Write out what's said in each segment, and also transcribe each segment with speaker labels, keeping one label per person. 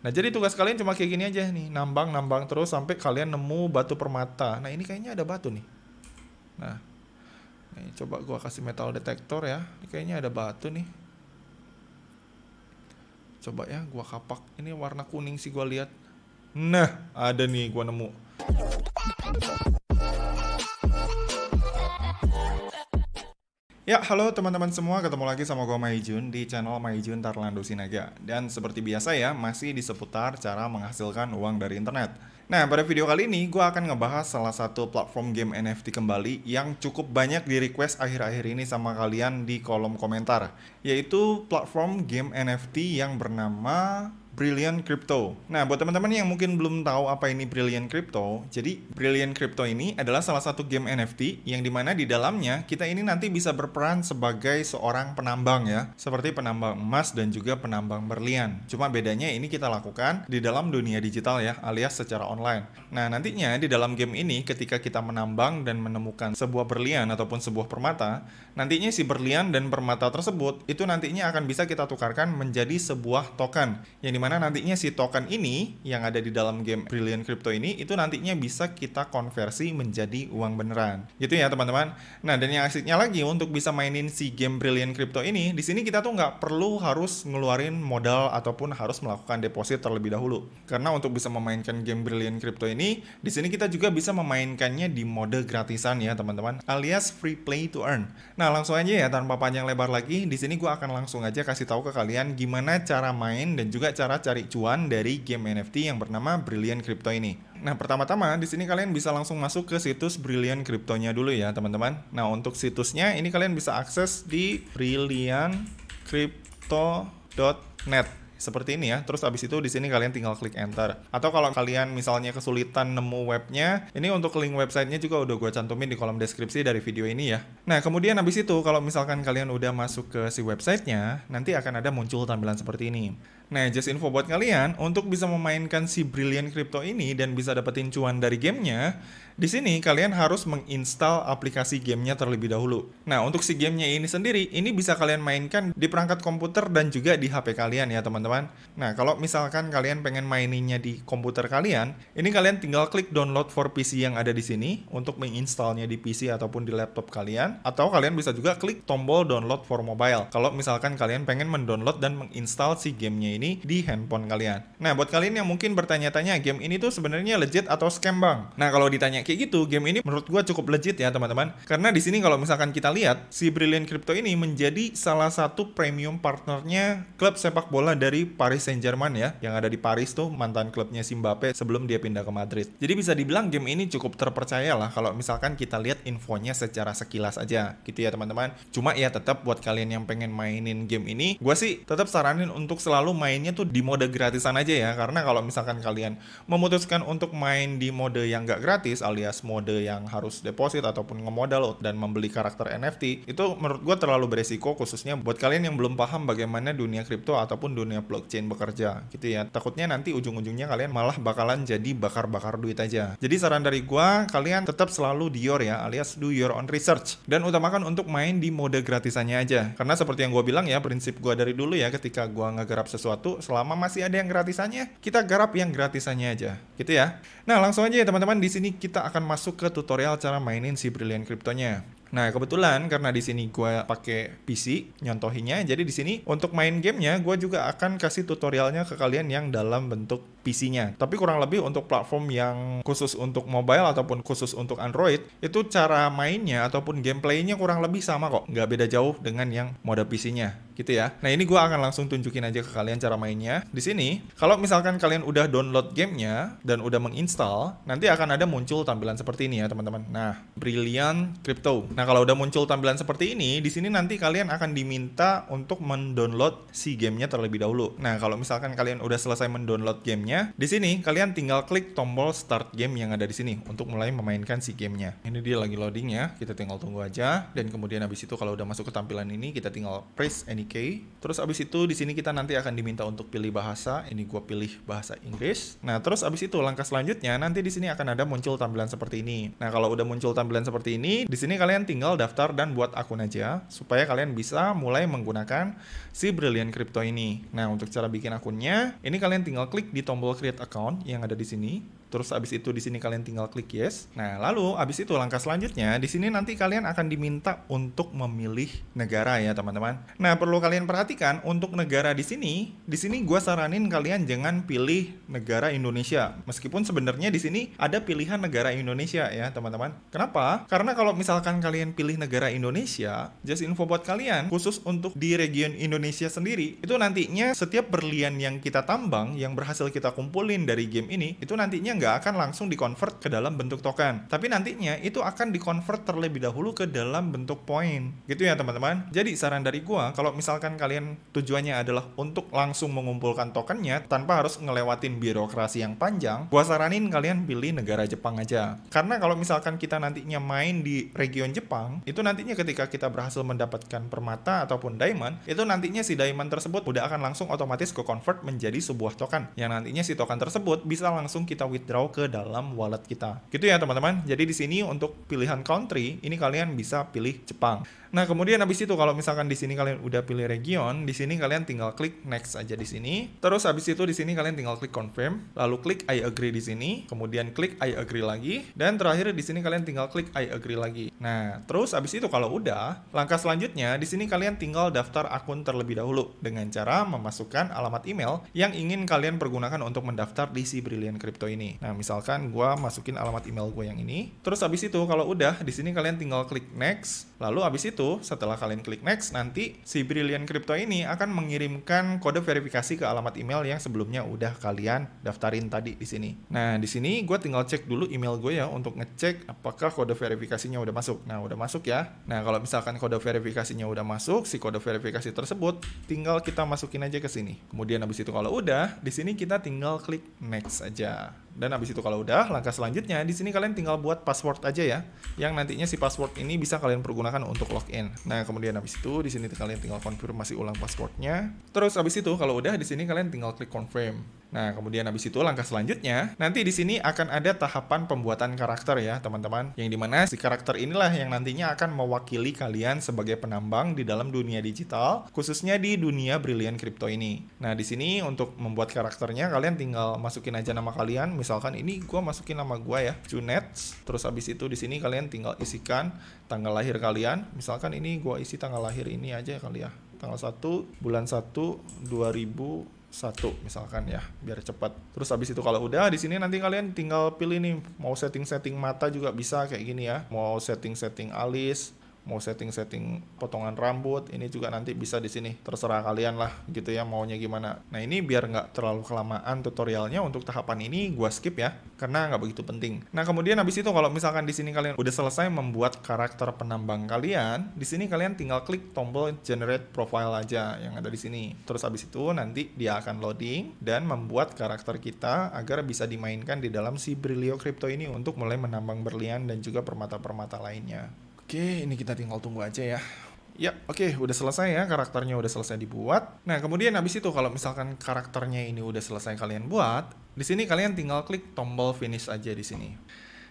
Speaker 1: Nah, jadi tugas kalian cuma kayak gini aja nih, nambang terus sampai kalian nemu batu permata. Nah, ini kayaknya ada batu nih. Nah, nih, coba gua kasih metal detector ya. Ini kayaknya ada batu nih. Coba ya, gua kapak. Ini warna kuning sih gua lihat. Nah, ada nih gua nemu. Ya, halo teman-teman semua, ketemu lagi sama gue Maijun di channel Maijun Tarlando Sinaga. Dan seperti biasa ya, masih di seputar cara menghasilkan uang dari internet. Nah, pada video kali ini gue akan ngebahas salah satu platform game NFT kembali yang cukup banyak di request akhir-akhir ini sama kalian di kolom komentar, yaitu platform game NFT yang bernama Brilliant Crypto. Nah, buat teman-teman yang mungkin belum tahu apa ini Brilliant Crypto, jadi Brilliant Crypto ini adalah salah satu game NFT yang dimana di dalamnya kita ini nanti bisa berperan sebagai seorang penambang ya, seperti penambang emas dan juga penambang berlian. Cuma bedanya ini kita lakukan di dalam dunia digital ya, alias secara online. Nah, nantinya di dalam game ini ketika kita menambang dan menemukan sebuah berlian ataupun sebuah permata, nantinya si berlian dan permata tersebut itu nantinya akan bisa kita tukarkan menjadi sebuah token yang dimana nantinya si token ini yang ada di dalam game Brilliant Crypto ini itu nantinya bisa kita konversi menjadi uang beneran. Gitu ya teman-teman. Nah, dan yang asiknya lagi untuk bisa mainin si game Brilliant Crypto ini, di sini kita tuh nggak perlu harus ngeluarin modal ataupun harus melakukan deposit terlebih dahulu. Karena untuk bisa memainkan game Brilliant Crypto ini, di sini kita juga bisa memainkannya di mode gratisan ya teman-teman, alias free play to earn. Nah, langsung aja ya tanpa panjang lebar lagi, di sini gua akan langsung aja kasih tahu ke kalian gimana cara main dan juga cara cari cuan dari game NFT yang bernama Brilliant Crypto ini. Nah, pertama-tama di sini kalian bisa langsung masuk ke situs Brilliant Crypto-nya dulu ya, teman-teman. Nah, untuk situsnya ini kalian bisa akses di brilliantcrypto.net. Seperti ini ya. Terus abis itu di sini kalian tinggal klik enter. Atau kalau kalian misalnya kesulitan nemu webnya, ini untuk link websitenya juga udah gue cantumin di kolom deskripsi dari video ini ya. Nah, kemudian abis itu kalau misalkan kalian udah masuk ke si websitenya, nanti akan ada muncul tampilan seperti ini. Nah, just info buat kalian, untuk bisa memainkan si Brilliant Crypto ini dan bisa dapetin cuan dari gamenya, di sini kalian harus menginstal aplikasi gamenya terlebih dahulu. Nah, untuk si gamenya ini sendiri, ini bisa kalian mainkan di perangkat komputer dan juga di HP kalian ya teman-teman. Nah, kalau misalkan kalian pengen maininnya di komputer kalian, ini kalian tinggal klik download for PC yang ada di sini untuk menginstalnya di PC ataupun di laptop kalian. Atau kalian bisa juga klik tombol download for mobile kalau misalkan kalian pengen mendownload dan menginstal si gamenya ini di handphone kalian. Nah, buat kalian yang mungkin bertanya-tanya game ini tuh sebenarnya legit atau scam bang? Nah, kalau ditanya kayak gitu, game ini menurut gua cukup legit ya teman-teman. Karena di sini kalau misalkan kita lihat, si Brilliant Crypto ini menjadi salah satu premium partnernya klub sepak bola dari Paris Saint-Germain ya, yang ada di Paris tuh, mantan klubnya si Mbappe sebelum dia pindah ke Madrid. Jadi bisa dibilang game ini cukup terpercaya lah kalau misalkan kita lihat infonya secara sekilas aja gitu ya teman-teman. Cuma ya tetap buat kalian yang pengen mainin game ini, gua sih tetap saranin untuk selalu mainnya tuh di mode gratisan aja ya. Karena kalau misalkan kalian memutuskan untuk main di mode yang gak gratis alias mode yang harus deposit ataupun ngemodal dan membeli karakter NFT, itu menurut gue terlalu beresiko khususnya buat kalian yang belum paham bagaimana dunia kripto ataupun dunia blockchain bekerja gitu ya. Takutnya nanti ujung-ujungnya kalian malah bakalan jadi bakar-bakar duit aja. Jadi saran dari gue, kalian tetap selalu dior ya, alias do your own research, dan utamakan untuk main di mode gratisannya aja. Karena seperti yang gue bilang ya, prinsip gue dari dulu ya, ketika gue ngegarap sesuatu, selama masih ada yang gratisannya, kita garap yang gratisannya aja gitu ya. Nah, langsung aja ya teman-teman, di sini kita akan masuk ke tutorial cara mainin si Brilliant Crypto-nya. Nah, kebetulan karena di sini gue pakai PC nyontohinnya, jadi di sini untuk main gamenya gue juga akan kasih tutorialnya ke kalian yang dalam bentuk PC-nya. Tapi kurang lebih untuk platform yang khusus untuk mobile ataupun khusus untuk Android, itu cara mainnya ataupun gameplaynya kurang lebih sama kok, nggak beda jauh dengan yang mode PC-nya gitu ya. Nah, ini gue akan langsung tunjukin aja ke kalian cara mainnya. Di sini, kalau misalkan kalian udah download gamenya dan udah menginstal, nanti akan ada muncul tampilan seperti ini ya teman-teman. Nah, Brilliant Crypto. Nah, kalau udah muncul tampilan seperti ini, di sini nanti kalian akan diminta untuk mendownload si gamenya terlebih dahulu. Nah, kalau misalkan kalian udah selesai mendownload gamenya, di sini kalian tinggal klik tombol start game yang ada di sini untuk mulai memainkan si gamenya. Ini dia lagi loading ya, kita tinggal tunggu aja. Dan kemudian habis itu kalau udah masuk ke tampilan ini, kita tinggal press any Nikkei. Terus abis itu di sini kita nanti akan diminta untuk pilih bahasa. Ini gua pilih bahasa Inggris. Nah, terus abis itu langkah selanjutnya nanti di sini akan ada muncul tampilan seperti ini. Nah, kalau udah muncul tampilan seperti ini, di sini kalian tinggal daftar dan buat akun aja supaya kalian bisa mulai menggunakan si Brilliant Crypto ini. Nah, untuk cara bikin akunnya, ini kalian tinggal klik di tombol create account yang ada di sini. Terus abis itu di sini kalian tinggal klik yes. Nah, lalu abis itu langkah selanjutnya di sini nanti kalian akan diminta untuk memilih negara ya, teman-teman. Nah, perlu kalian perhatikan untuk negara di sini gua saranin kalian jangan pilih negara Indonesia. Meskipun sebenarnya di sini ada pilihan negara Indonesia ya, teman-teman. Kenapa? Karena kalau misalkan kalian pilih negara Indonesia, just info buat kalian, khusus untuk di region Indonesia sendiri, itu nantinya setiap berlian yang kita tambang, yang berhasil kita kumpulin dari game ini, itu nantinya nggak akan langsung di-convert ke dalam bentuk token. Tapi nantinya itu akan di-convert terlebih dahulu ke dalam bentuk poin. Gitu ya, teman-teman. Jadi saran dari gua, kalau misalkan kalian tujuannya adalah untuk langsung mengumpulkan tokennya tanpa harus ngelewatin birokrasi yang panjang, gua saranin kalian pilih negara Jepang aja. Karena kalau misalkan kita nantinya main di region Jepang, itu nantinya ketika kita berhasil mendapatkan permata ataupun diamond, itu nantinya si diamond tersebut udah akan langsung otomatis ke-convert menjadi sebuah token. Yang nantinya si token tersebut bisa langsung kita withdraw ke dalam wallet kita. Gitu ya, teman-teman. Jadi di sini untuk pilihan country, ini kalian bisa pilih Jepang. Nah, kemudian habis itu kalau misalkan di sini kalian udah pilih region, di sini kalian tinggal klik next aja di sini. Terus habis itu di sini kalian tinggal klik confirm, lalu klik I agree di sini, kemudian klik I agree lagi, dan terakhir di sini kalian tinggal klik I agree lagi. Nah, terus habis itu kalau udah, langkah selanjutnya di sini kalian tinggal daftar akun terlebih dahulu dengan cara memasukkan alamat email yang ingin kalian pergunakan untuk mendaftar di si Brilliant Crypto ini. Nah, misalkan gua masukin alamat email gue yang ini. Terus habis itu kalau udah, di sini kalian tinggal klik next, lalu habis itu setelah kalian klik next, nanti si Brilliant Crypto ini akan mengirimkan kode verifikasi ke alamat email yang sebelumnya udah kalian daftarin tadi di sini. Nah, di sini gue tinggal cek dulu email gue ya untuk ngecek apakah kode verifikasinya udah masuk. Nah, udah masuk ya. Nah, kalau misalkan kode verifikasinya udah masuk, si kode verifikasi tersebut tinggal kita masukin aja ke sini. Kemudian habis itu kalau udah, di sini kita tinggal klik next aja. Dan habis itu kalau udah, langkah selanjutnya di sini kalian tinggal buat password aja ya, yang nantinya si password ini bisa kalian pergunakan untuk login. Nah, kemudian habis itu di sini kalian tinggal konfirmasi ulang passwordnya. Terus habis itu kalau udah, di sini kalian tinggal klik confirm. Nah, kemudian habis itu langkah selanjutnya, nanti di sini akan ada tahapan pembuatan karakter ya, teman-teman. Yang dimana si karakter inilah yang nantinya akan mewakili kalian sebagai penambang di dalam dunia digital, khususnya di dunia Brilliant Crypto ini. Nah, di sini untuk membuat karakternya, kalian tinggal masukin aja nama kalian. Misalkan ini gue masukin nama gue ya, Junets. Terus habis itu di sini kalian tinggal isikan tanggal lahir kalian. Misalkan ini gue isi tanggal lahir ini aja kali ya. Tanggal 1 bulan 1 2001 misalkan ya, biar cepat. Terus habis itu kalau udah, di sini nanti kalian tinggal pilih nih, mau setting-setting mata juga bisa kayak gini ya. Mau setting-setting alis, mau setting-setting potongan rambut, ini juga nanti bisa di sini. Terserah kalian lah gitu ya, maunya gimana. Nah, ini biar nggak terlalu kelamaan tutorialnya, untuk tahapan ini gua skip ya, karena nggak begitu penting. Nah, kemudian habis itu kalau misalkan di sini kalian udah selesai membuat karakter penambang kalian, di sini kalian tinggal klik tombol generate profile aja yang ada di sini. Terus habis itu nanti dia akan loading dan membuat karakter kita agar bisa dimainkan di dalam si Brilliant Crypto ini untuk mulai menambang berlian dan juga permata-permata lainnya. Oke, ini kita tinggal tunggu aja ya. Ya, oke, udah selesai ya, karakternya udah selesai dibuat. Nah, kemudian habis itu kalau misalkan karakternya ini udah selesai kalian buat, di sini kalian tinggal klik tombol finish aja di sini.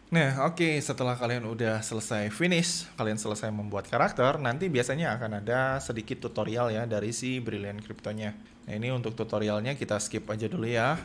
Speaker 1: Nah, oke, setelah kalian udah selesai finish, kalian selesai membuat karakter, nanti biasanya akan ada sedikit tutorial ya dari si Brilliant Crypto-nya. Nah, ini untuk tutorialnya kita skip aja dulu ya.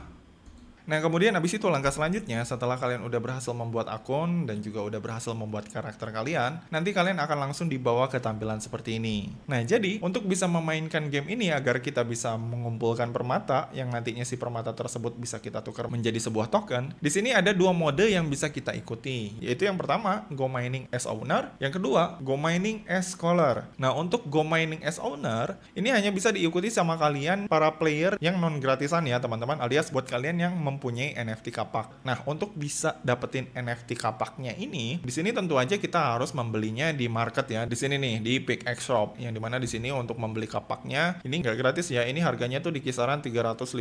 Speaker 1: Nah, kemudian habis itu langkah selanjutnya, setelah kalian udah berhasil membuat akun dan juga udah berhasil membuat karakter kalian, nanti kalian akan langsung dibawa ke tampilan seperti ini. Nah, jadi untuk bisa memainkan game ini agar kita bisa mengumpulkan permata yang nantinya si permata tersebut bisa kita tukar menjadi sebuah token, di sini ada dua mode yang bisa kita ikuti, yaitu yang pertama, Go Mining as Owner, yang kedua, Go Mining as Scholar. Nah, untuk Go Mining as Owner, ini hanya bisa diikuti sama kalian para player yang non gratisan ya, teman-teman, alias buat kalian yang mempunyai NFT kapak. Nah, untuk bisa dapetin NFT kapaknya ini, di sini tentu aja kita harus membelinya di market ya. Di sini nih di PicX Shop, yang dimana di sini untuk membeli kapaknya ini nggak gratis ya. Ini harganya tuh di kisaran 350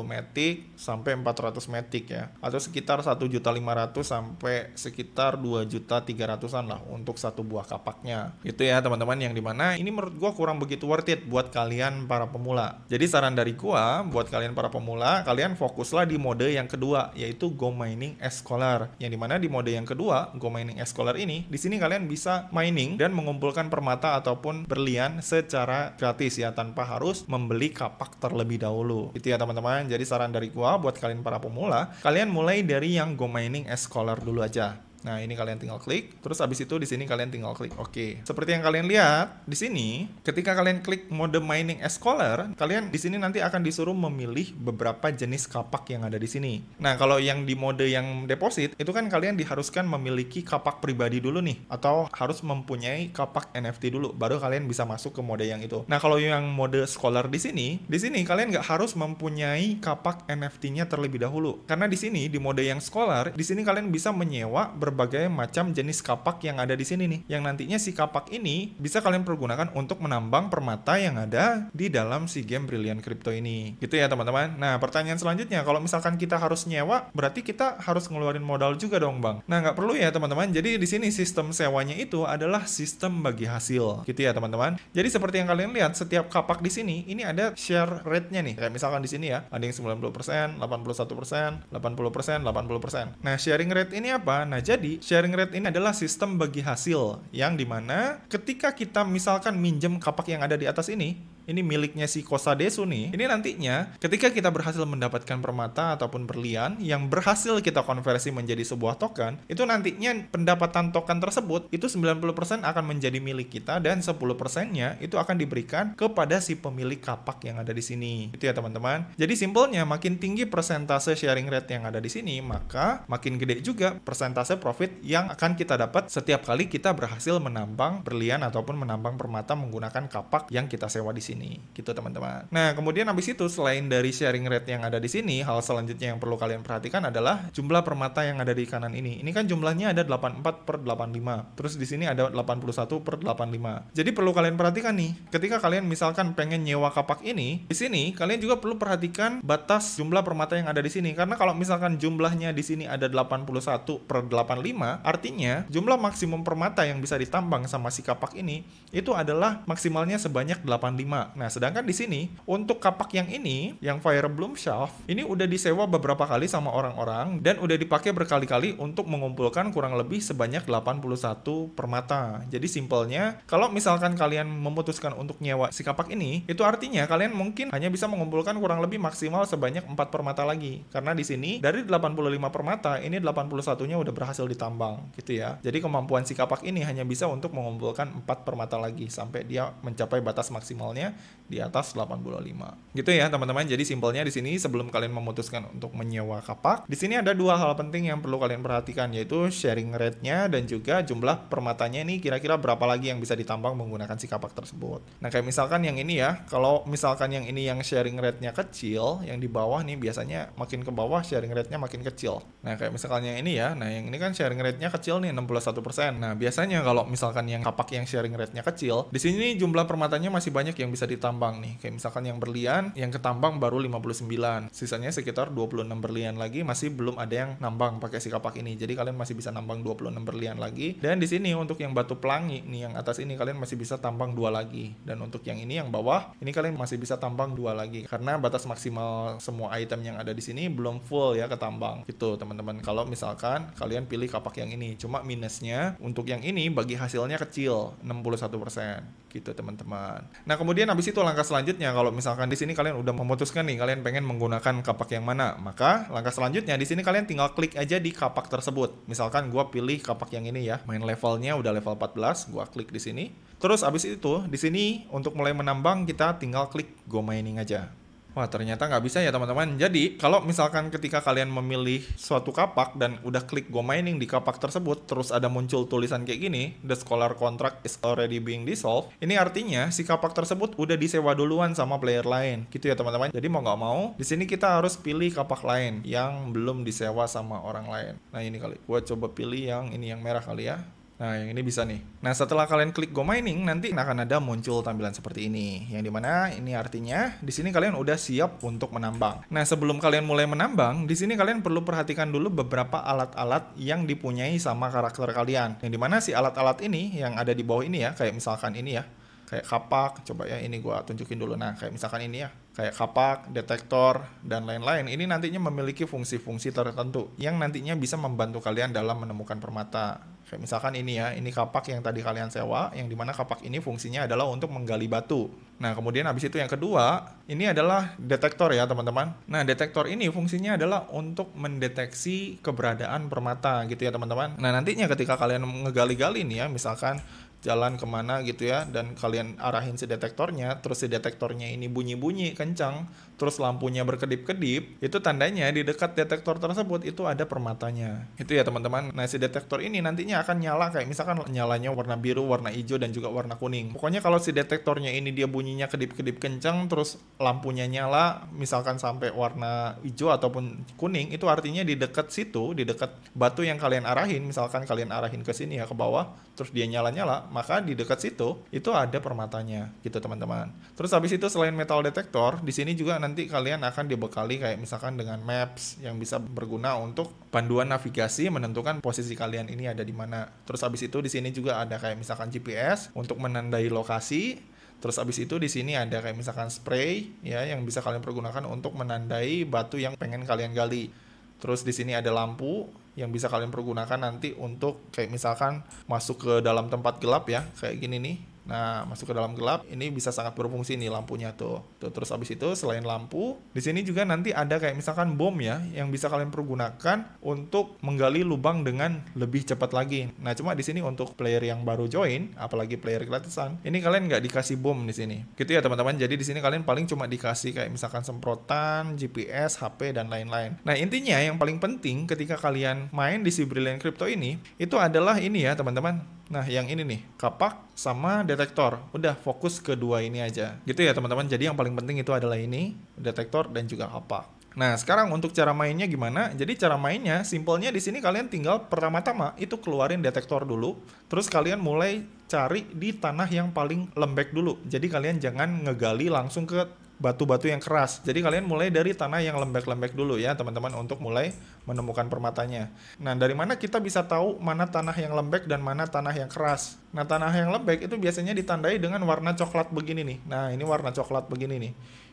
Speaker 1: Matic sampai 400 Matic ya, atau sekitar 1.500.000 sampai sekitar 2.300.000-an lah untuk satu buah kapaknya. Itu ya teman-teman, yang dimana ini menurut gua kurang begitu worth it buat kalian para pemula. Jadi saran dari gua buat kalian para pemula, kalian fokuslah di mode yang kedua, yaitu Go Mining Scholar. Yang dimana di mode yang kedua, Go Mining Scholar ini, di sini kalian bisa mining dan mengumpulkan permata ataupun berlian secara gratis ya, tanpa harus membeli kapak terlebih dahulu. Itu ya teman-teman. Jadi saran dari gua buat kalian para pemula, kalian mulai dari yang Go Mining Scholar dulu aja. Nah, ini kalian tinggal klik, terus abis itu di sini kalian tinggal klik oke. Seperti yang kalian lihat di sini, ketika kalian klik mode Mining Scholar, kalian di sini nanti akan disuruh memilih beberapa jenis kapak yang ada di sini. Nah, kalau yang di mode yang deposit, itu kan kalian diharuskan memiliki kapak pribadi dulu nih, atau harus mempunyai kapak NFT dulu, baru kalian bisa masuk ke mode yang itu. Nah, kalau yang mode Scholar di sini kalian nggak harus mempunyai kapak NFT-nya terlebih dahulu, karena di sini di mode yang Scholar, di sini kalian bisa menyewa berbagai macam jenis kapak yang ada di sini nih, yang nantinya si kapak ini bisa kalian pergunakan untuk menambang permata yang ada di dalam si game Brilliant Crypto ini. Gitu ya teman-teman. Nah, pertanyaan selanjutnya, kalau misalkan kita harus nyewa, berarti kita harus ngeluarin modal juga dong, Bang. Nah, nggak perlu ya teman-teman. Jadi di sini sistem sewanya itu adalah sistem bagi hasil. Gitu ya teman-teman. Jadi seperti yang kalian lihat, setiap kapak di sini ini ada share rate-nya nih. Kayak misalkan di sini ya, ada yang 90%, 81%, 80%, 80%. Nah, sharing rate ini apa? Nah, jadi sharing rate ini adalah sistem bagi hasil, yang dimana ketika kita misalkan minjem kapak yang ada di atas ini miliknya si Kosa Desu nih. Ini nantinya ketika kita berhasil mendapatkan permata ataupun berlian yang berhasil kita konversi menjadi sebuah token, itu nantinya pendapatan token tersebut itu 90% akan menjadi milik kita, dan 10%-nya itu akan diberikan kepada si pemilik kapak yang ada di sini. Itu ya teman-teman. Jadi simpelnya, makin tinggi persentase sharing rate yang ada di sini, maka makin gede juga persentase profit yang akan kita dapat setiap kali kita berhasil menambang berlian ataupun menambang permata menggunakan kapak yang kita sewa di sini. Gitu teman-teman. Nah, kemudian habis itu selain dari sharing rate yang ada di sini, hal selanjutnya yang perlu kalian perhatikan adalah jumlah permata yang ada di kanan ini. Ini kan jumlahnya ada 84/85. Terus di sini ada 81/85. Jadi perlu kalian perhatikan nih, ketika kalian misalkan pengen nyewa kapak ini, di sini kalian juga perlu perhatikan batas jumlah permata yang ada di sini. Karena kalau misalkan jumlahnya di sini ada 81/85, artinya jumlah maksimum permata yang bisa ditambang sama si kapak ini itu adalah maksimalnya sebanyak 85. Nah, sedangkan di sini untuk kapak yang ini, yang Fire Bloom Shaft, ini udah disewa beberapa kali sama orang-orang dan udah dipakai berkali-kali untuk mengumpulkan kurang lebih sebanyak 81 permata. Jadi simpelnya, kalau misalkan kalian memutuskan untuk nyewa si kapak ini, itu artinya kalian mungkin hanya bisa mengumpulkan kurang lebih maksimal sebanyak 4 permata lagi. Karena di sini dari 85 permata, ini 81-nya udah berhasil ditambang, gitu ya. Jadi kemampuan si kapak ini hanya bisa untuk mengumpulkan 4 permata lagi sampai dia mencapai batas maksimalnya di atas 85. Gitu ya teman-teman. Jadi simpelnya di sini sebelum kalian memutuskan untuk menyewa kapak, di sini ada dua hal penting yang perlu kalian perhatikan, yaitu sharing rate-nya dan juga jumlah permatanya ini kira-kira berapa lagi yang bisa ditambang menggunakan si kapak tersebut. Nah, kayak misalkan yang ini ya, kalau misalkan yang ini yang sharing rate-nya kecil, yang di bawah nih biasanya makin ke bawah sharing rate-nya makin kecil. Nah, kayak misalkan yang ini ya, nah yang ini kan sharing rate-nya kecil nih 61%. Nah, biasanya kalau misalkan yang kapak yang sharing rate-nya kecil, di sini jumlah permatanya masih banyak yang bisa ditambang nih. Kayak misalkan yang berlian, yang ketambang baru 59. Sisanya sekitar 26 berlian lagi masih belum ada yang nambang pakai si kapak ini. Jadi kalian masih bisa nambang 26 berlian lagi. Dan di sini untuk yang batu pelangi nih, yang atas ini kalian masih bisa tambang 2 lagi. Dan untuk yang ini yang bawah, ini kalian masih bisa tambang 2 lagi. Karena batas maksimal semua item yang ada di sini belum full ya ketambang. Gitu teman-teman. Kalau misalkan kalian pilih kapak yang ini, cuma minusnya untuk yang ini bagi hasilnya kecil, 61%. Gitu teman-teman. Nah, kemudian habis itu langkah selanjutnya, kalau misalkan di sini kalian udah memutuskan nih kalian pengen menggunakan kapak yang mana, maka langkah selanjutnya di sini kalian tinggal klik aja di kapak tersebut. Misalkan gua pilih kapak yang ini ya, main levelnya udah level 14, gua klik di sini. Terus habis itu di sini untuk mulai menambang kita tinggal klik Go Mining aja. Wah, ternyata nggak bisa ya teman-teman. Jadi, kalau misalkan ketika kalian memilih suatu kapak dan udah klik Go Mining di kapak tersebut, terus ada muncul tulisan kayak gini, The Scholar Contract is already being dissolved, ini artinya si kapak tersebut udah disewa duluan sama player lain. Gitu ya teman-teman. Jadi mau nggak mau, di sini kita harus pilih kapak lain yang belum disewa sama orang lain. Nah, ini kali. Gua coba pilih yang ini, yang merah kali ya. Nah, yang ini bisa nih. Nah, setelah kalian klik Go Mining, nanti akan ada muncul tampilan seperti ini. Yang dimana ini artinya di sini kalian udah siap untuk menambang. Nah, sebelum kalian mulai menambang, di sini kalian perlu perhatikan dulu beberapa alat-alat yang dipunyai sama karakter kalian. Yang dimana si alat-alat ini yang ada di bawah ini ya, kayak misalkan ini ya, kayak kapak, coba ya ini gua tunjukin dulu. Nah, kayak misalkan ini ya, kayak kapak, detektor, dan lain-lain. Ini nantinya memiliki fungsi-fungsi tertentu yang nantinya bisa membantu kalian dalam menemukan permata. Kayak misalkan ini ya, ini kapak yang tadi kalian sewa, yang dimana kapak ini fungsinya adalah untuk menggali batu. Nah, kemudian habis itu yang kedua, ini adalah detektor ya teman-teman. Nah, detektor ini fungsinya adalah untuk mendeteksi keberadaan permata gitu ya teman-teman. Nah, nantinya ketika kalian ngegali-gali nih ya, misalkan jalan kemana gitu ya, dan kalian arahin si detektornya, terus si detektornya ini bunyi-bunyi kencang, terus lampunya berkedip-kedip, itu tandanya di dekat detektor tersebut itu ada permatanya. Itu ya teman-teman. Nah, si detektor ini nantinya akan nyala, kayak misalkan nyalanya warna biru, warna hijau, dan juga warna kuning. Pokoknya kalau si detektornya ini dia bunyinya kedip-kedip kencang, terus lampunya nyala, misalkan sampai warna hijau ataupun kuning, itu artinya di dekat situ, di dekat batu yang kalian arahin, misalkan kalian arahin ke sini ya, ke bawah, terus dia nyala-nyala, maka di dekat situ itu ada permatanya gitu teman-teman. Terus habis itu selain metal detektor, di sini juga nanti kalian akan dibekali kayak misalkan dengan maps yang bisa berguna untuk panduan navigasi menentukan posisi kalian ini ada di mana. Terus habis itu di sini juga ada kayak misalkan GPS untuk menandai lokasi. Terus abis itu di sini ada kayak misalkan spray ya yang bisa kalian pergunakan untuk menandai batu yang pengen kalian gali. Terus di sini ada lampu yang bisa kalian pergunakan nanti untuk kayak misalkan masuk ke dalam tempat gelap ya, kayak gini nih. Nah, masuk ke dalam gelap ini bisa sangat berfungsi nih lampunya tuh. Terus habis itu selain lampu, di sini juga nanti ada kayak misalkan bom ya yang bisa kalian pergunakan untuk menggali lubang dengan lebih cepat lagi. Nah, cuma di sini untuk player yang baru join, apalagi player gratisan, ini kalian nggak dikasih bom di sini. Gitu ya teman-teman. Jadi di sini kalian paling cuma dikasih kayak misalkan semprotan, GPS, HP dan lain-lain. Nah, intinya yang paling penting ketika kalian main di si Brilliant Crypto ini itu adalah ini ya teman-teman. Nah, yang ini nih, kapak sama detektor. Udah fokus ke dua ini aja. Gitu ya teman-teman. Jadi yang paling penting itu adalah ini, detektor dan juga kapak. Nah, sekarang untuk cara mainnya gimana? Jadi cara mainnya simpelnya di sini kalian tinggal pertama-tama itu keluarin detektor dulu, terus kalian mulai cari di tanah yang paling lembek dulu. Jadi kalian jangan ngegali langsung ke batu-batu yang keras. Jadi kalian mulai dari tanah yang lembek-lembek dulu ya teman-teman untuk mulai menemukan permatanya. Nah, dari mana kita bisa tahu mana tanah yang lembek dan mana tanah yang keras? Nah, tanah yang lembek itu biasanya ditandai dengan warna coklat begini nih. Nah, ini warna coklat begini nih.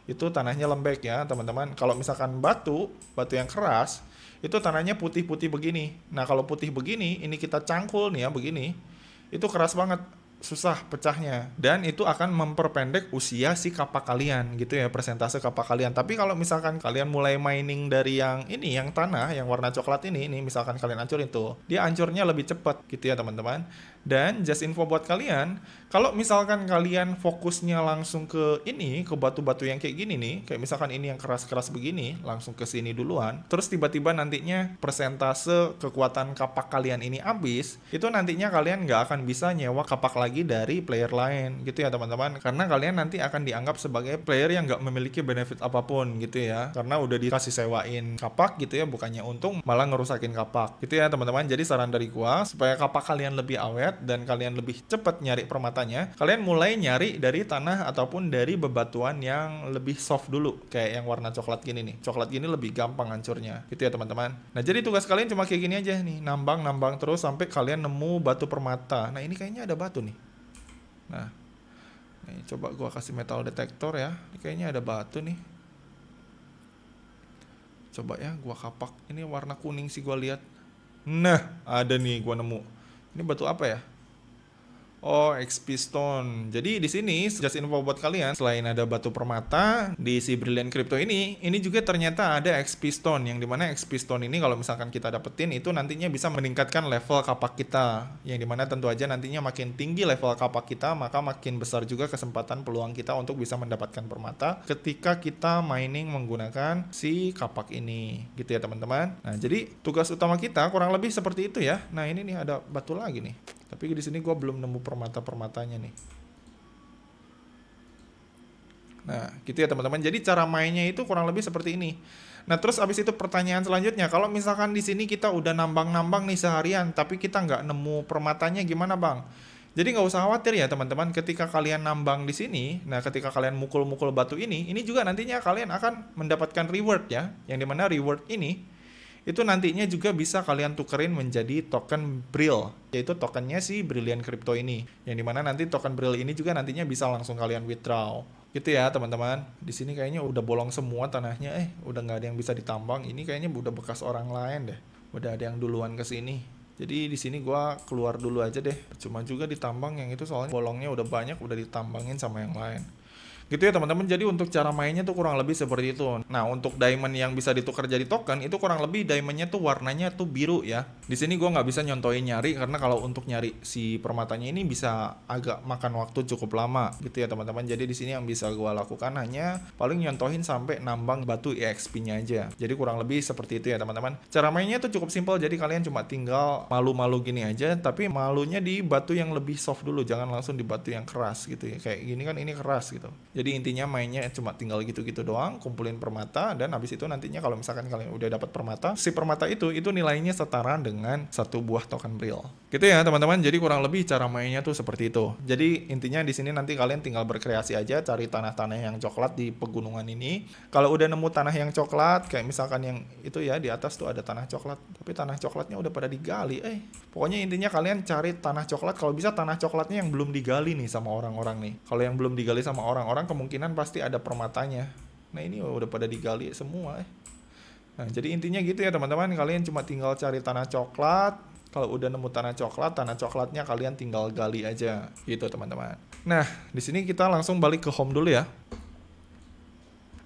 Speaker 1: Itu tanahnya lembek ya teman-teman. Kalau misalkan batu yang keras, itu tanahnya putih-putih begini. Nah, kalau putih begini, ini kita cangkul nih ya begini, itu keras banget. Susah pecahnya dan itu akan memperpendek usia si kapak kalian gitu ya, persentase kapak kalian. Tapi kalau misalkan kalian mulai mining dari yang ini, yang tanah yang warna coklat ini misalkan kalian hancurin tuh, dia hancurnya lebih cepat gitu ya teman-teman. Dan just info buat kalian, kalau misalkan kalian fokusnya langsung ke ini, ke batu-batu yang kayak gini nih, kayak misalkan ini yang keras-keras begini, langsung ke sini duluan, terus tiba-tiba nantinya persentase kekuatan kapak kalian ini habis, itu nantinya kalian nggak akan bisa nyewa kapak lagi dari player lain gitu ya teman-teman, karena kalian nanti akan dianggap sebagai player yang nggak memiliki benefit apapun gitu ya, karena udah dikasih sewain kapak gitu ya, bukannya untung malah ngerusakin kapak gitu ya teman-teman. Jadi saran dari gua supaya kapak kalian lebih awet dan kalian lebih cepat nyari permatanya, kalian mulai nyari dari tanah ataupun dari bebatuan yang lebih soft dulu, kayak yang warna coklat gini nih. Coklat gini lebih gampang hancurnya gitu ya teman-teman. Nah, jadi tugas kalian cuma kayak gini aja nih, nambang terus sampai kalian nemu batu permata. Nah, ini kayaknya ada batu nih. Nah, nih, coba gua kasih metal detektor ya. Ini kayaknya ada batu nih. Coba ya gua kapak. Ini warna kuning sih gua lihat. Nah, ada nih gua nemu. Ini batu apa ya? Oh, XP Stone. Jadi di sini just info buat kalian, selain ada batu permata di si Brilliant Crypto ini juga ternyata ada XP Stone, yang dimana XP Stone ini kalau misalkan kita dapetin itu nantinya bisa meningkatkan level kapak kita, yang dimana tentu aja nantinya makin tinggi level kapak kita, maka makin besar juga kesempatan peluang kita untuk bisa mendapatkan permata ketika kita mining menggunakan si kapak ini, gitu ya teman-teman. Nah, jadi tugas utama kita kurang lebih seperti itu ya. Nah, ini nih ada batu lagi nih. Tapi di sini gue belum nemu permata-permatanya nih. Nah, gitu ya teman-teman. Jadi cara mainnya itu kurang lebih seperti ini. Nah, terus abis itu pertanyaan selanjutnya, kalau misalkan di sini kita udah nambang-nambang nih seharian, tapi kita nggak nemu permatanya gimana bang? Jadi nggak usah khawatir ya teman-teman, ketika kalian nambang di sini, nah ketika kalian mukul-mukul batu ini juga nantinya kalian akan mendapatkan reward ya, yang dimana reward ini itu nantinya juga bisa kalian tukerin menjadi token Brill, yaitu tokennya si Brilliant Crypto ini, yang dimana nanti token Brill ini juga nantinya bisa langsung kalian withdraw, gitu ya teman-teman. Di sini kayaknya udah bolong semua tanahnya, udah nggak ada yang bisa ditambang. Ini kayaknya udah bekas orang lain deh, udah ada yang duluan ke sini. Jadi di sini gua keluar dulu aja deh, cuma juga ditambang yang itu soalnya bolongnya udah banyak, udah ditambangin sama yang lain. Gitu ya teman-teman, jadi untuk cara mainnya tuh kurang lebih seperti itu. Nah, untuk diamond yang bisa ditukar jadi token, itu kurang lebih diamondnya tuh warnanya tuh biru ya. Di sini gua nggak bisa nyontoin nyari, karena kalau untuk nyari si permatanya ini bisa agak makan waktu cukup lama, gitu ya teman-teman. Jadi di sini yang bisa gua lakukan hanya paling nyontohin sampai nambang batu EXP-nya aja. Jadi kurang lebih seperti itu ya teman-teman. Cara mainnya tuh cukup simpel, jadi kalian cuma tinggal malu-malu gini aja, tapi malunya di batu yang lebih soft dulu, jangan langsung di batu yang keras gitu ya. Kayak gini kan ini keras gitu. Jadi intinya mainnya cuma tinggal gitu-gitu doang, kumpulin permata, dan habis itu nantinya kalau misalkan kalian udah dapat permata, si permata itu nilainya setara dengan satu buah token Brill. Gitu ya teman-teman. Jadi kurang lebih cara mainnya tuh seperti itu. Jadi intinya di sini nanti kalian tinggal berkreasi aja, cari tanah-tanah yang coklat di pegunungan ini. Kalau udah nemu tanah yang coklat, kayak misalkan yang itu ya di atas tuh ada tanah coklat, tapi tanah coklatnya udah pada digali. Pokoknya intinya kalian cari tanah coklat, kalau bisa tanah coklatnya yang belum digali nih sama orang-orang nih. Kalau yang belum digali sama orang-orang kemungkinan pasti ada permatanya. Nah, ini udah pada digali semua. Nah, jadi intinya gitu ya teman-teman, kalian cuma tinggal cari tanah coklat. Kalau udah nemu tanah coklatnya kalian tinggal gali aja gitu teman-teman. Nah, di sini kita langsung balik ke home dulu ya.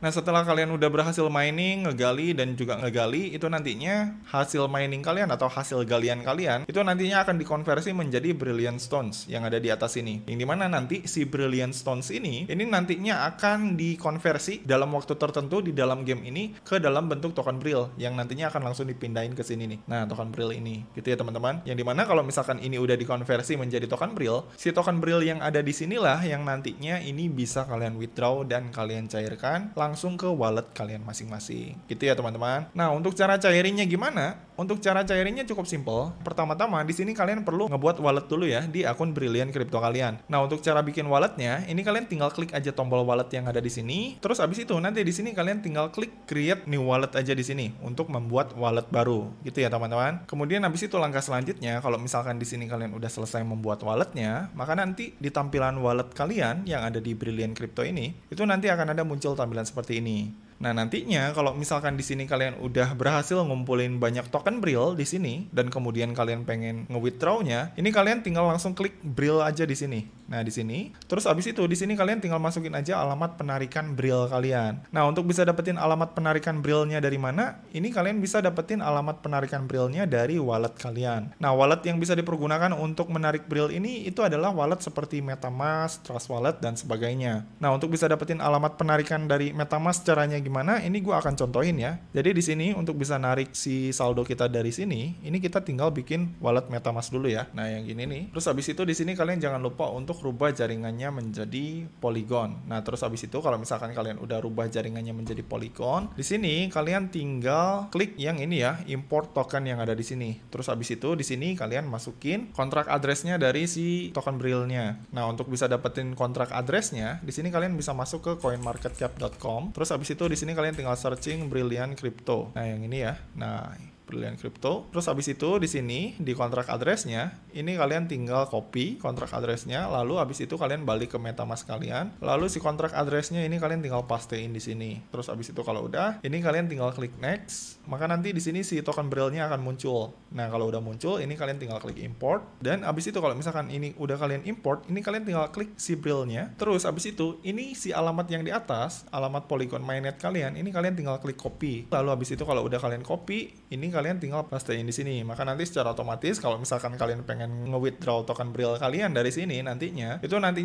Speaker 1: Nah, setelah kalian udah berhasil mining, ngegali, dan juga ngegali, itu nantinya hasil mining kalian atau hasil galian kalian, itu nantinya akan dikonversi menjadi Brilliant Stones yang ada di atas ini. Yang dimana nanti si Brilliant Stones ini nantinya akan dikonversi dalam waktu tertentu di dalam game ini ke dalam bentuk token Brill, yang nantinya akan langsung dipindahin ke sini nih. Nah, token Brill ini, gitu ya teman-teman. Yang dimana kalau misalkan ini udah dikonversi menjadi token Brill, si token Brill yang ada di sinilah yang nantinya ini bisa kalian withdraw dan kalian cairkan langsung ke wallet kalian masing-masing, gitu ya teman-teman. Nah, untuk cara cairinnya gimana? Untuk cara cairinnya cukup simple. Pertama-tama di sini kalian perlu ngebuat wallet dulu ya di akun Brilliant Crypto kalian. Nah, untuk cara bikin walletnya, ini kalian tinggal klik aja tombol wallet yang ada di sini. Terus abis itu nanti di sini kalian tinggal klik create new wallet aja di sini untuk membuat wallet baru, gitu ya teman-teman. Kemudian abis itu langkah selanjutnya, kalau misalkan di sini kalian udah selesai membuat walletnya, maka nanti di tampilan wallet kalian yang ada di Brilliant Crypto ini, itu nanti akan ada muncul tampilan seperti ini. Nah, nantinya kalau misalkan di sini kalian udah berhasil ngumpulin banyak token Brill di sini dan kemudian kalian pengen nge-withdraw-nya, ini kalian tinggal langsung klik Brill aja di sini. Nah, di sini. Terus abis itu di sini kalian tinggal masukin aja alamat penarikan Brill kalian. Nah, untuk bisa dapetin alamat penarikan Brill-nya dari mana? Ini kalian bisa dapetin alamat penarikan Brill-nya dari wallet kalian. Nah, wallet yang bisa dipergunakan untuk menarik Brill ini itu adalah wallet seperti MetaMask, Trust Wallet, dan sebagainya. Nah, untuk bisa dapetin alamat penarikan dari MetaMask caranya gimana? Ini gue akan contohin ya. Jadi di sini untuk bisa narik si saldo kita dari sini, ini kita tinggal bikin wallet MetaMask dulu ya. Nah, yang gini nih. Terus habis itu di sini kalian jangan lupa untuk rubah jaringannya menjadi Polygon. Nah, terus habis itu kalau misalkan kalian udah rubah jaringannya menjadi Polygon, di sini kalian tinggal klik yang ini ya, import token yang ada di sini. Terus habis itu di sini kalian masukin kontrak address-nya dari si token Brill-nya. Nah, untuk bisa dapetin kontrak address-nya, di sini kalian bisa masuk ke coinmarketcap.com. Terus habis itu di sini kalian tinggal searching Brilliant Crypto. Nah, yang ini ya. Nah, Brilliant Crypto. Terus habis itu di sini di kontrak address-nya, ini kalian tinggal copy kontrak address-nya, lalu habis itu kalian balik ke MetaMask kalian. Lalu si kontrak address-nya ini kalian tinggal pastein di sini. Terus habis itu kalau udah, ini kalian tinggal klik next. Maka nanti di sini si token Brill-nya akan muncul. Nah, kalau udah muncul, ini kalian tinggal klik import. Dan habis itu kalau misalkan ini udah kalian import, ini kalian tinggal klik si Brill-nya. Terus habis itu, ini si alamat yang di atas, alamat Polygon mainnet kalian, ini kalian tinggal klik copy. Lalu habis itu kalau udah kalian copy, ini kalian tinggal pastein di sini. Maka nanti secara otomatis kalau misalkan kalian pengen nge-withdraw token Brill kalian dari sini nantinya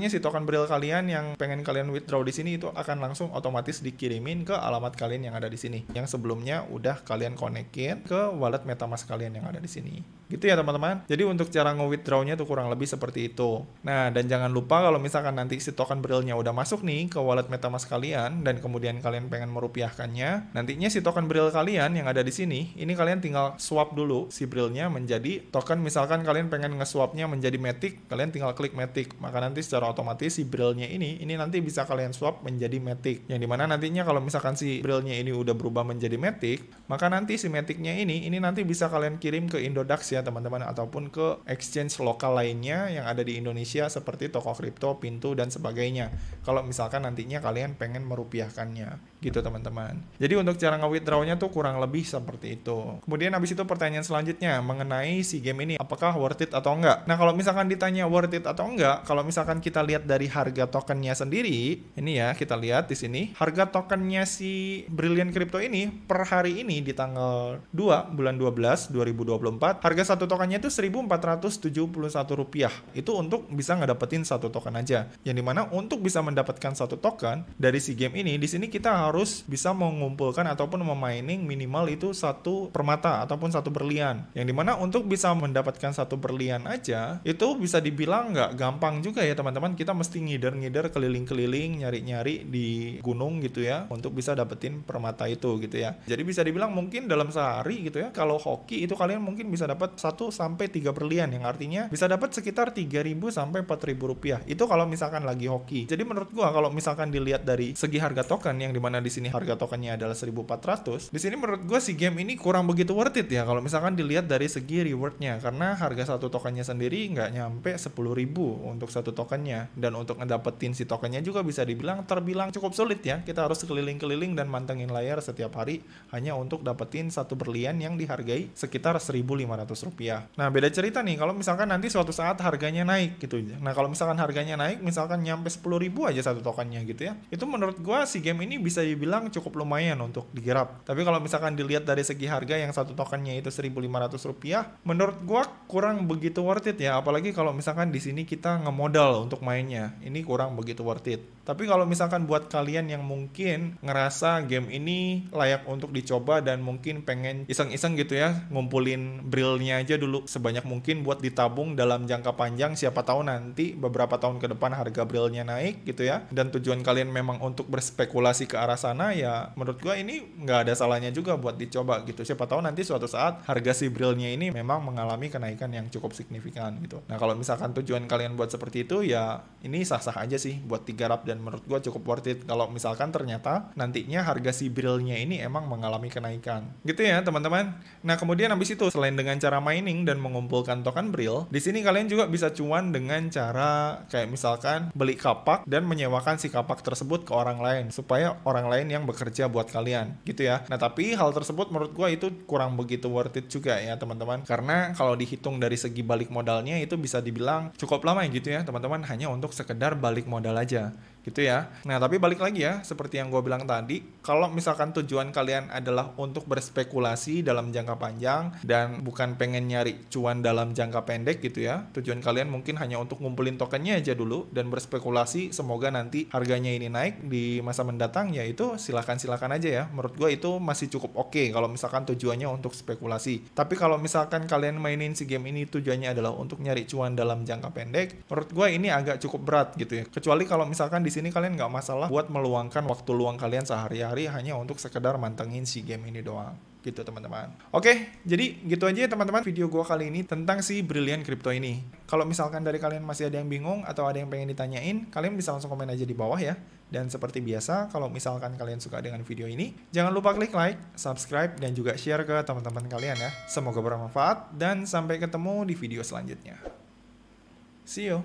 Speaker 1: si token Brill kalian yang pengen kalian withdraw di sini itu akan langsung otomatis dikirimin ke alamat kalian yang ada di sini. Yang sebelumnya udah kalian konekin ke wallet MetaMask kalian yang ada di sini. Gitu ya teman-teman. Jadi untuk cara nge-withdraw-nya tuh kurang lebih seperti itu. Nah, dan jangan lupa kalau misalkan nanti si token Brill-nya udah masuk nih ke wallet MetaMask kalian dan kemudian kalian pengen merupiahkannya, nantinya si token Brill kalian yang ada di sini, ini kalian tinggal swap dulu si Brill-nya menjadi token. Misalkan kalian pengen nge-swapnya menjadi Matic, kalian tinggal klik Matic. Maka nanti secara otomatis si Brill-nya ini nanti bisa kalian swap menjadi Matic. Yang dimana nantinya kalau misalkan si Brill-nya ini udah berubah menjadi Matic, maka nanti si Matic-nya ini nanti bisa kalian kirim ke Indodax ya teman-teman, ataupun ke exchange lokal lainnya yang ada di Indonesia seperti Toko Kripto, Pintu, dan sebagainya. Kalau misalkan nantinya kalian pengen merupiahkannya. Gitu teman-teman. Jadi untuk cara nge-withdraw-nya tuh kurang lebih seperti itu. Kemudian habis itu pertanyaan selanjutnya mengenai si game ini apakah worth it atau enggak. Nah, kalau misalkan ditanya worth it atau enggak, kalau misalkan kita lihat dari harga tokennya sendiri, ini ya kita lihat di sini, harga tokennya si Brilliant Crypto ini per hari ini di tanggal 2 bulan 12 2024, harga satu tokennya itu Rp1.471. Itu untuk bisa ngedapetin satu token aja. Yang dimana untuk bisa mendapatkan satu token dari si game ini, di sini kita harus bisa mengumpulkan ataupun memining minimal itu satu permata ataupun satu berlian. Yang dimana untuk bisa mendapatkan satu berlian aja itu bisa dibilang nggak gampang juga ya teman-teman. Kita mesti ngider-ngider keliling-keliling nyari-nyari di gunung gitu ya untuk bisa dapetin permata itu gitu ya. Jadi bisa dibilang mungkin dalam sehari gitu ya, kalau hoki itu kalian mungkin bisa dapat 1 sampai 3 berlian, yang artinya bisa dapat sekitar 3.000 sampai 4.000 rupiah. Itu kalau misalkan lagi hoki. Jadi menurut gua kalau misalkan dilihat dari segi harga token, yang dimana di sini harga tokennya adalah 1.400, di sini menurut gua si game ini kurang begitu worth it ya kalau misalkan dilihat dari segi rewardnya, karena harga satu tokennya sendiri nggak nyampe 10.000 untuk satu tokennya, dan untuk ngedapetin si tokennya juga bisa dibilang terbilang cukup sulit ya. Kita harus keliling-keliling dan mantengin layar setiap hari hanya untuk dapetin satu berlian yang dihargai sekitar 1.500 rupiah. Nah, beda cerita nih kalau misalkan nanti suatu saat harganya naik gitu. Nah, kalau misalkan harganya naik misalkan nyampe 10.000 aja satu tokennya gitu ya, itu menurut gua si game ini bisa dibilang cukup lumayan untuk digarap. Tapi kalau misalkan dilihat dari segi harga yang satu tokennya itu 1.500 rupiah, menurut gua kurang begitu worth it ya. Apalagi kalau misalkan di sini kita ngemodal untuk mainnya, ini kurang begitu worth it. Tapi kalau misalkan buat kalian yang mungkin ngerasa game ini layak untuk dicoba dan mungkin pengen iseng-iseng gitu ya, ngumpulin Brill-nya aja dulu sebanyak mungkin buat ditabung dalam jangka panjang, siapa tahu nanti beberapa tahun ke depan harga Brill-nya naik gitu ya, dan tujuan kalian memang untuk berspekulasi ke arah sana, ya menurut gua ini nggak ada salahnya juga buat dicoba gitu. Siapa tahu nanti suatu saat harga si Brill-nya ini memang mengalami kenaikan yang cukup signifikan gitu. Nah, kalau misalkan tujuan kalian buat seperti itu, ya ini sah-sah aja sih buat digarap, dan menurut gua cukup worth it kalau misalkan ternyata nantinya harga si Brill-nya ini emang mengalami kenaikan gitu ya teman-teman. Nah, kemudian habis itu selain dengan cara mining dan mengumpulkan token Brill, di sini kalian juga bisa cuan dengan cara kayak misalkan beli kapak dan menyewakan si kapak tersebut ke orang lain supaya orang lain yang bekerja buat kalian gitu ya. Nah, tapi hal tersebut menurut gua itu kurang begitu worth it juga ya teman-teman, karena kalau dihitung dari segi balik modalnya itu bisa dibilang cukup lama gitu ya teman-teman, hanya untuk sekedar balik modal aja gitu ya. Nah, tapi balik lagi ya, seperti yang gue bilang tadi, kalau misalkan tujuan kalian adalah untuk berspekulasi dalam jangka panjang dan bukan pengen nyari cuan dalam jangka pendek gitu ya, tujuan kalian mungkin hanya untuk ngumpulin tokennya aja dulu dan berspekulasi semoga nanti harganya ini naik di masa mendatang, ya itu silakan aja ya. Menurut gue itu masih cukup oke kalau misalkan tujuannya untuk spekulasi. Tapi kalau misalkan kalian mainin si game ini tujuannya adalah untuk nyari cuan dalam jangka pendek, menurut gue ini agak cukup berat gitu ya. Kecuali kalau misalkan di sini kalian nggak masalah buat meluangkan waktu luang kalian sehari-hari hanya untuk sekedar mantengin si game ini doang. gitu teman-teman. Oke, jadi gitu aja ya teman-teman video gue kali ini tentang si Brilliant Crypto ini. Kalau misalkan dari kalian masih ada yang bingung atau ada yang pengen ditanyain, kalian bisa langsung komen aja di bawah ya. Dan seperti biasa, kalau misalkan kalian suka dengan video ini, jangan lupa klik like, subscribe, dan juga share ke teman-teman kalian ya. Semoga bermanfaat, dan sampai ketemu di video selanjutnya. See you!